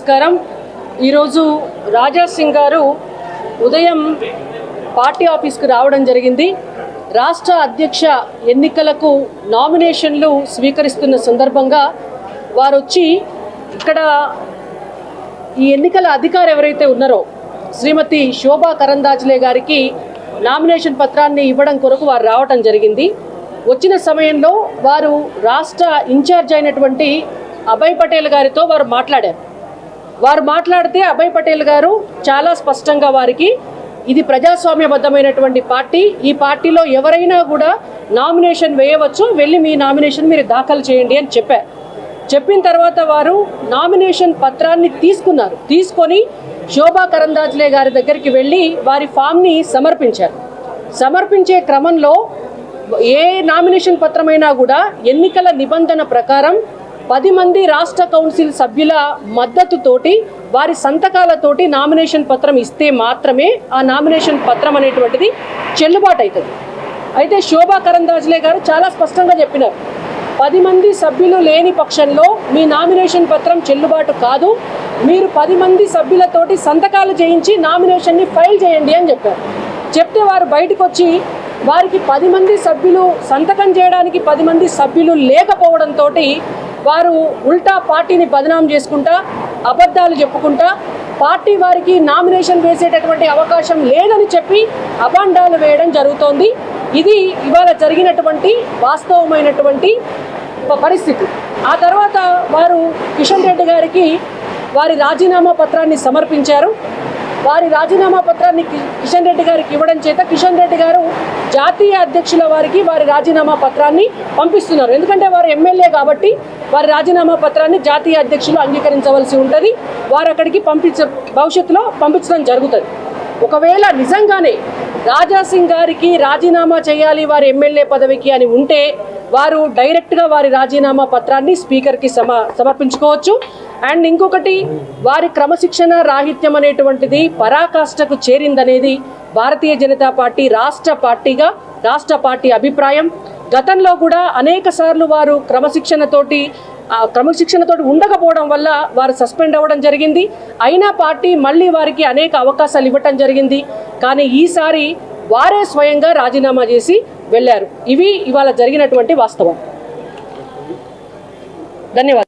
నమస్కారం. ఈరోజు రాజా సింగ్ గారు ఉదయం పార్టీ ఆఫీస్కి రావడం జరిగింది. రాష్ట్ర అధ్యక్ష ఎన్నికలకు నామినేషన్లు స్వీకరిస్తున్న సందర్భంగా వారు వచ్చి ఇక్కడ ఈ ఎన్నికల అధికారి ఎవరైతే ఉన్నారో శ్రీమతి శోభా కరంద్లాజే గారికి నామినేషన్ పత్రాన్ని ఇవ్వడం కొరకు వారు రావడం జరిగింది. వచ్చిన సమయంలో వారు రాష్ట్ర ఇన్ఛార్జ్ అయినటువంటి అభయ్ పటేల్ గారితో వారు మాట్లాడారు. వారు మాట్లాడితే అభయ్ పటేల్ గారు చాలా స్పష్టంగా వారికి ఇది ప్రజాస్వామ్యబద్ధమైనటువంటి పార్టీ, ఈ పార్టీలో ఎవరైనా కూడా నామినేషన్ వేయవచ్చు, వెళ్ళి మీ నామినేషన్ మీరు దాఖలు చేయండి అని చెప్పారు. చెప్పిన తర్వాత వారు నామినేషన్ పత్రాన్ని తీసుకున్నారు. తీసుకొని శోభా కరంద్లాజే గారి దగ్గరికి వెళ్ళి వారి ఫామ్ని సమర్పించారు. సమర్పించే క్రమంలో ఏ నామినేషన్ పత్రమైనా కూడా ఎన్నికల నిబంధన ప్రకారం 10 మంది రాష్ట్ర కౌన్సిల్ సభ్యుల మద్దతుతోటి వారి సంతకాలతోటి నామినేషన్ పత్రం ఇస్తే మాత్రమే ఆ నామినేషన్ పత్రం అనేటువంటిది చెల్లుబాటు అవుతుంది. అయితే శోభా కరంద్లాజే గారు చాలా స్పష్టంగా చెప్పినారు, 10 మంది సభ్యులు లేని పక్షంలో మీ నామినేషన్ పత్రం చెల్లుబాటు కాదు, మీరు 10 మంది సభ్యులతోటి సంతకాలు చేయించి నామినేషన్ని ఫైల్ చేయండి అని చెప్పారు. చెప్తే వారు బయటకు వచ్చి వారికి 10 మంది సభ్యులు సంతకం చేయడానికి 10 మంది సభ్యులు లేకపోవడంతో వారు ఉల్టా పార్టీని బదనాం చేసుకుంటా, అబద్ధాలు చెప్పుకుంటా, పార్టీ వారికి నామినేషన్ వేసేటటువంటి అవకాశం లేదని చెప్పి అభాండాలు వేయడం జరుగుతోంది. ఇది ఇవాళ జరిగినటువంటి వాస్తవమైనటువంటి పరిస్థితి. ఆ తర్వాత వారు కిషన్ రెడ్డి గారికి వారి రాజీనామా పత్రాన్ని సమర్పించారు. వారి రాజీనామా పత్రాన్ని కిషన్ రెడ్డి గారికి ఇవ్వడం చేత కిషన్ రెడ్డి గారు జాతీయ అధ్యక్షుల వారికి వారి రాజీనామా పత్రాన్ని పంపిస్తున్నారు. ఎందుకంటే వారు ఎమ్మెల్యే కాబట్టి వారి రాజీనామా పత్రాన్ని జాతీయ అధ్యక్షులు అంగీకరించవలసి ఉంటుంది. వారు అక్కడికి భవిష్యత్తులో పంపించడం జరుగుతుంది. ఒకవేళ నిజంగానే రాజా సింగ్ గారికి రాజీనామా చేయాలి వారి ఎమ్మెల్యే పదవికి అని ఉంటే వారు డైరెక్ట్గా వారి రాజీనామా పత్రాన్ని స్పీకర్కి సమర్పించుకోవచ్చు. అండ్ ఇంకొకటి, వారి క్రమశిక్షణ రాహిత్యం అనేటువంటిది పరాకాష్ఠకు చేరిందనేది భారతీయ జనతా పార్టీ రాష్ట్ర పార్టీ అభిప్రాయం. గతంలో కూడా అనేక సార్లు వారు క్రమశిక్షణతోటి ఉండకపోవడం వల్ల వారు సస్పెండ్ అవ్వడం జరిగింది. అయినా పార్టీ మళ్ళీ వారికి అనేక అవకాశాలు ఇవ్వటం జరిగింది. కానీ ఈసారి వారే స్వయంగా రాజీనామా చేసి వెళ్ళారు. ఇవి ఇవాళ జరిగినటువంటి వాస్తవం. ధన్యవాదాలు.